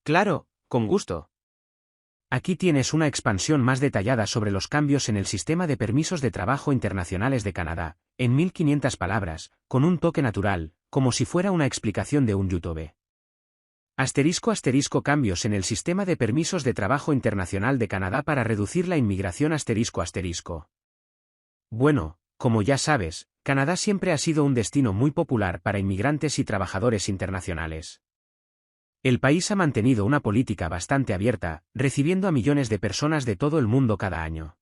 Claro, con gusto. Aquí tienes una expansión más detallada sobre los cambios en el sistema de permisos de trabajo internacionales de Canadá, en 1500 palabras, con un toque natural, como si fuera una explicación de un YouTube. *** Cambios en el sistema de permisos de trabajo internacional de Canadá para reducir la inmigración ***. Bueno, como ya sabes, Canadá siempre ha sido un destino muy popular para inmigrantes y trabajadores internacionales. El país ha mantenido una política bastante abierta, recibiendo a millones de personas de todo el mundo cada año.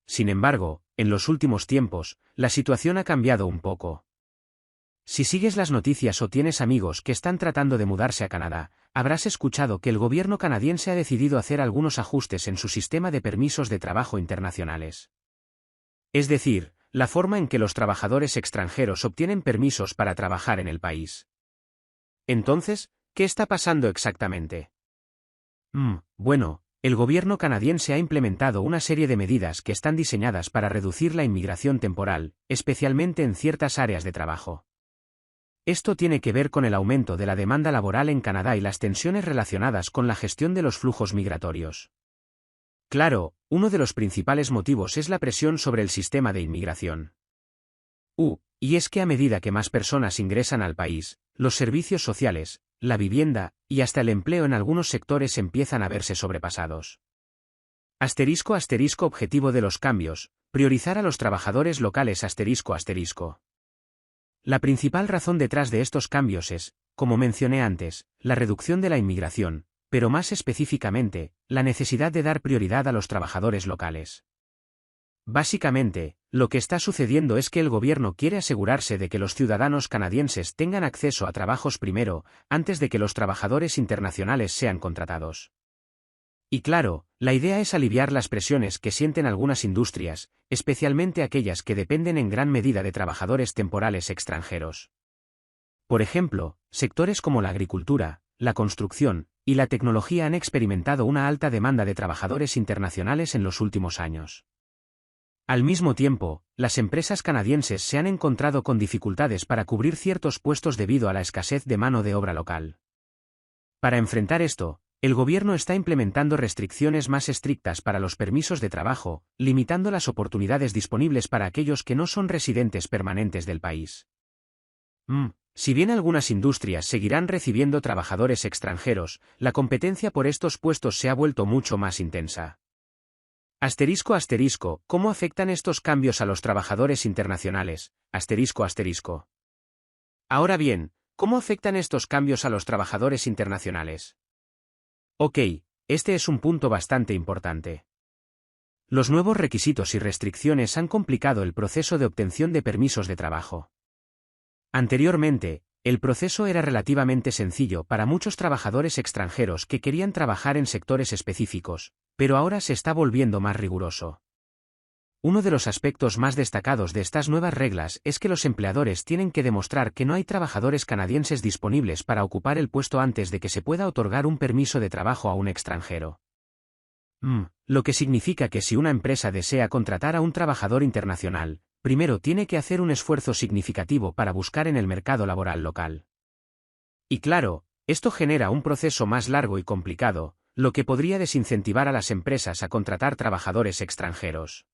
Sin embargo, en los últimos tiempos, la situación ha cambiado un poco. Si sigues las noticias o tienes amigos que están tratando de mudarse a Canadá, habrás escuchado que el gobierno canadiense ha decidido hacer algunos ajustes en su sistema de permisos de trabajo internacionales. Es decir, la forma en que los trabajadores extranjeros obtienen permisos para trabajar en el país. Entonces, ¿qué está pasando exactamente? Bueno, el gobierno canadiense ha implementado una serie de medidas que están diseñadas para reducir la inmigración temporal, especialmente en ciertas áreas de trabajo. Esto tiene que ver con el aumento de la demanda laboral en Canadá y las tensiones relacionadas con la gestión de los flujos migratorios. Claro, uno de los principales motivos es la presión sobre el sistema de inmigración. Y es que a medida que más personas ingresan al país, los servicios sociales, la vivienda, y hasta el empleo en algunos sectores empiezan a verse sobrepasados. *** Objetivo de los cambios: priorizar a los trabajadores locales ***. La principal razón detrás de estos cambios es, como mencioné antes, la reducción de la inmigración, pero más específicamente, la necesidad de dar prioridad a los trabajadores locales. Básicamente, lo que está sucediendo es que el gobierno quiere asegurarse de que los ciudadanos canadienses tengan acceso a trabajos primero, antes de que los trabajadores internacionales sean contratados. Y claro, la idea es aliviar las presiones que sienten algunas industrias, especialmente aquellas que dependen en gran medida de trabajadores temporales extranjeros. Por ejemplo, sectores como la agricultura, la construcción y la tecnología han experimentado una alta demanda de trabajadores internacionales en los últimos años. Al mismo tiempo, las empresas canadienses se han encontrado con dificultades para cubrir ciertos puestos debido a la escasez de mano de obra local. Para enfrentar esto, el gobierno está implementando restricciones más estrictas para los permisos de trabajo, limitando las oportunidades disponibles para aquellos que no son residentes permanentes del país. Si bien algunas industrias seguirán recibiendo trabajadores extranjeros, la competencia por estos puestos se ha vuelto mucho más intensa. ¿Cómo afectan estos cambios a los trabajadores internacionales? Ahora bien, ¿cómo afectan estos cambios a los trabajadores internacionales? Ok, este es un punto bastante importante. Los nuevos requisitos y restricciones han complicado el proceso de obtención de permisos de trabajo. Anteriormente, el proceso era relativamente sencillo para muchos trabajadores extranjeros que querían trabajar en sectores específicos, pero ahora se está volviendo más riguroso. Uno de los aspectos más destacados de estas nuevas reglas es que los empleadores tienen que demostrar que no hay trabajadores canadienses disponibles para ocupar el puesto antes de que se pueda otorgar un permiso de trabajo a un extranjero. Lo que significa que si una empresa desea contratar a un trabajador internacional, primero tiene que hacer un esfuerzo significativo para buscar en el mercado laboral local. Y claro, esto genera un proceso más largo y complicado, lo que podría desincentivar a las empresas a contratar trabajadores extranjeros.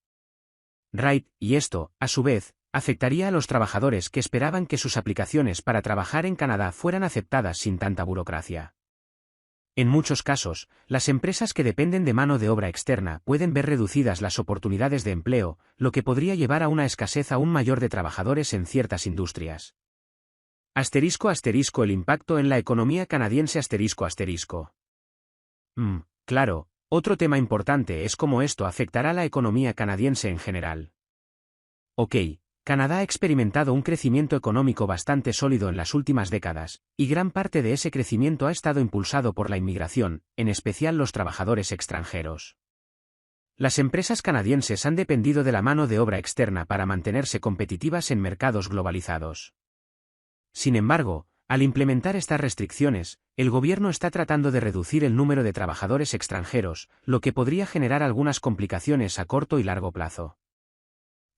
Y esto, a su vez, afectaría a los trabajadores que esperaban que sus aplicaciones para trabajar en Canadá fueran aceptadas sin tanta burocracia. En muchos casos, las empresas que dependen de mano de obra externa pueden ver reducidas las oportunidades de empleo, lo que podría llevar a una escasez aún mayor de trabajadores en ciertas industrias. *** El impacto en la economía canadiense ***. Claro, otro tema importante es cómo esto afectará a la economía canadiense en general. Canadá ha experimentado un crecimiento económico bastante sólido en las últimas décadas, y gran parte de ese crecimiento ha estado impulsado por la inmigración, en especial los trabajadores extranjeros. Las empresas canadienses han dependido de la mano de obra externa para mantenerse competitivas en mercados globalizados. Sin embargo, al implementar estas restricciones, el gobierno está tratando de reducir el número de trabajadores extranjeros, lo que podría generar algunas complicaciones a corto y largo plazo.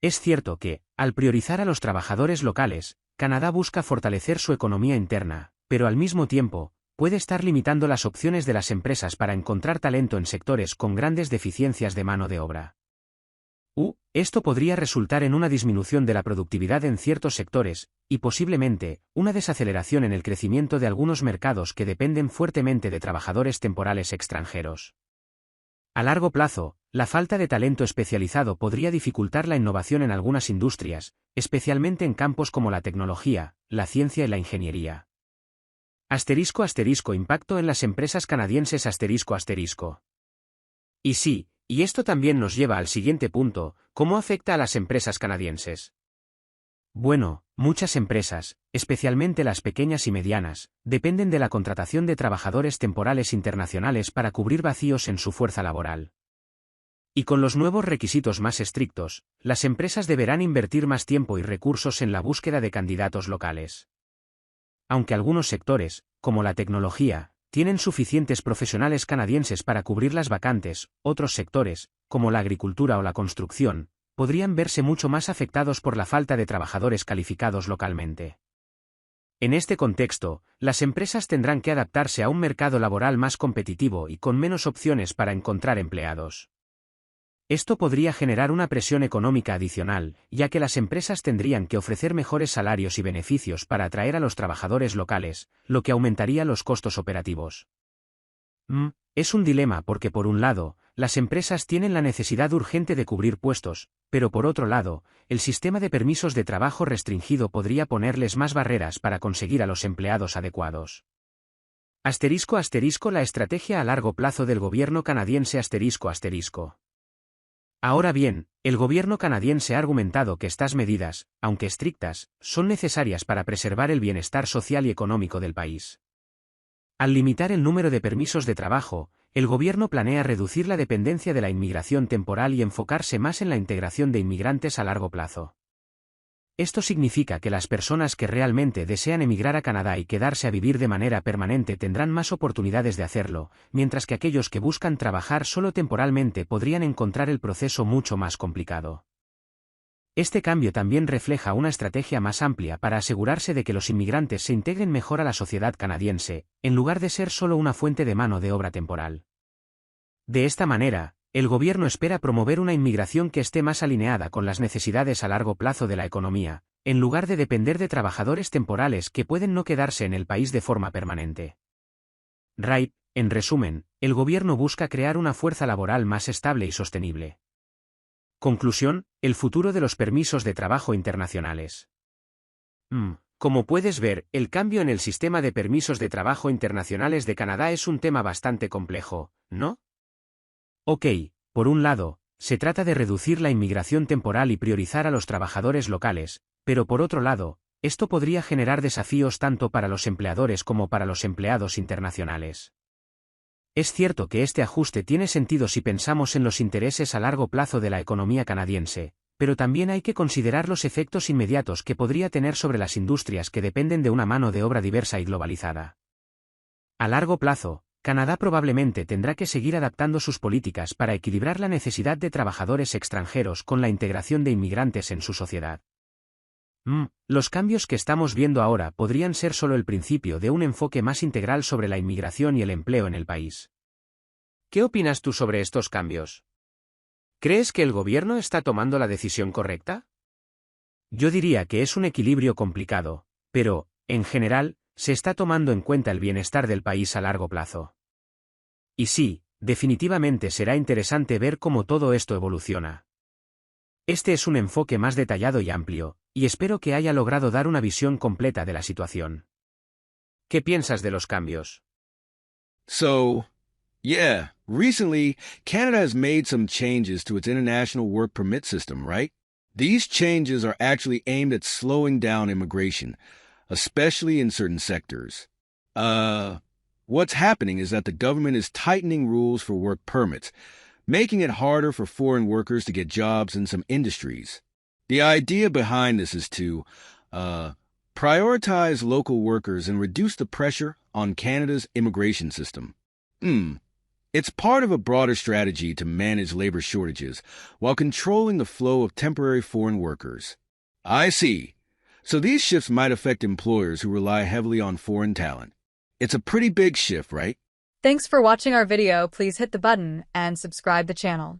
Es cierto que, al priorizar a los trabajadores locales, Canadá busca fortalecer su economía interna, pero al mismo tiempo, puede estar limitando las opciones de las empresas para encontrar talento en sectores con grandes deficiencias de mano de obra. Esto podría resultar en una disminución de la productividad en ciertos sectores, y posiblemente, una desaceleración en el crecimiento de algunos mercados que dependen fuertemente de trabajadores temporales extranjeros. A largo plazo, la falta de talento especializado podría dificultar la innovación en algunas industrias, especialmente en campos como la tecnología, la ciencia y la ingeniería. Impacto en las empresas canadienses Y sí, y esto también nos lleva al siguiente punto, ¿cómo afecta a las empresas canadienses? Bueno, muchas empresas, especialmente las pequeñas y medianas, dependen de la contratación de trabajadores temporales internacionales para cubrir vacíos en su fuerza laboral. Y con los nuevos requisitos más estrictos, las empresas deberán invertir más tiempo y recursos en la búsqueda de candidatos locales. Aunque algunos sectores, como la tecnología, tienen suficientes profesionales canadienses para cubrir las vacantes, otros sectores, como la agricultura o la construcción, podrían verse mucho más afectados por la falta de trabajadores calificados localmente. En este contexto, las empresas tendrán que adaptarse a un mercado laboral más competitivo y con menos opciones para encontrar empleados. Esto podría generar una presión económica adicional, ya que las empresas tendrían que ofrecer mejores salarios y beneficios para atraer a los trabajadores locales, lo que aumentaría los costos operativos. Es un dilema porque por un lado, las empresas tienen la necesidad urgente de cubrir puestos, pero por otro lado, el sistema de permisos de trabajo restringido podría ponerles más barreras para conseguir a los empleados adecuados. La estrategia a largo plazo del gobierno canadiense Ahora bien, el gobierno canadiense ha argumentado que estas medidas, aunque estrictas, son necesarias para preservar el bienestar social y económico del país. Al limitar el número de permisos de trabajo, el gobierno planea reducir la dependencia de la inmigración temporal y enfocarse más en la integración de inmigrantes a largo plazo. Esto significa que las personas que realmente desean emigrar a Canadá y quedarse a vivir de manera permanente tendrán más oportunidades de hacerlo, mientras que aquellos que buscan trabajar solo temporalmente podrían encontrar el proceso mucho más complicado. Este cambio también refleja una estrategia más amplia para asegurarse de que los inmigrantes se integren mejor a la sociedad canadiense, en lugar de ser solo una fuente de mano de obra temporal. De esta manera, el gobierno espera promover una inmigración que esté más alineada con las necesidades a largo plazo de la economía, en lugar de depender de trabajadores temporales que pueden no quedarse en el país de forma permanente. En resumen, el gobierno busca crear una fuerza laboral más estable y sostenible. Conclusión, el futuro de los permisos de trabajo internacionales. Como puedes ver, el cambio en el sistema de permisos de trabajo internacionales de Canadá es un tema bastante complejo, ¿no? Por un lado, se trata de reducir la inmigración temporal y priorizar a los trabajadores locales, pero por otro lado, esto podría generar desafíos tanto para los empleadores como para los empleados internacionales. Es cierto que este ajuste tiene sentido si pensamos en los intereses a largo plazo de la economía canadiense, pero también hay que considerar los efectos inmediatos que podría tener sobre las industrias que dependen de una mano de obra diversa y globalizada. A largo plazo, Canadá probablemente tendrá que seguir adaptando sus políticas para equilibrar la necesidad de trabajadores extranjeros con la integración de inmigrantes en su sociedad. Los cambios que estamos viendo ahora podrían ser solo el principio de un enfoque más integral sobre la inmigración y el empleo en el país. ¿Qué opinas tú sobre estos cambios? ¿Crees que el gobierno está tomando la decisión correcta? Yo diría que es un equilibrio complicado, pero, en general, se está tomando en cuenta el bienestar del país a largo plazo. Y sí, definitivamente será interesante ver cómo todo esto evoluciona. Este es un enfoque más detallado y amplio, y espero que haya logrado dar una visión completa de la situación. ¿Qué piensas de los cambios? Recently, Canada has made some changes to its international work permit system, right? These changes are actually aimed at slowing down immigration, especially in certain sectors. What's happening is that the government is tightening rules for work permits, making it harder for foreign workers to get jobs in some industries. The idea behind this is to prioritize local workers and reduce the pressure on Canada's immigration system. It's part of a broader strategy to manage labor shortages while controlling the flow of temporary foreign workers. I see. So these shifts might affect employers who rely heavily on foreign talent. It's a pretty big shift, right? Thanks for watching our video. Please hit the button and subscribe the channel.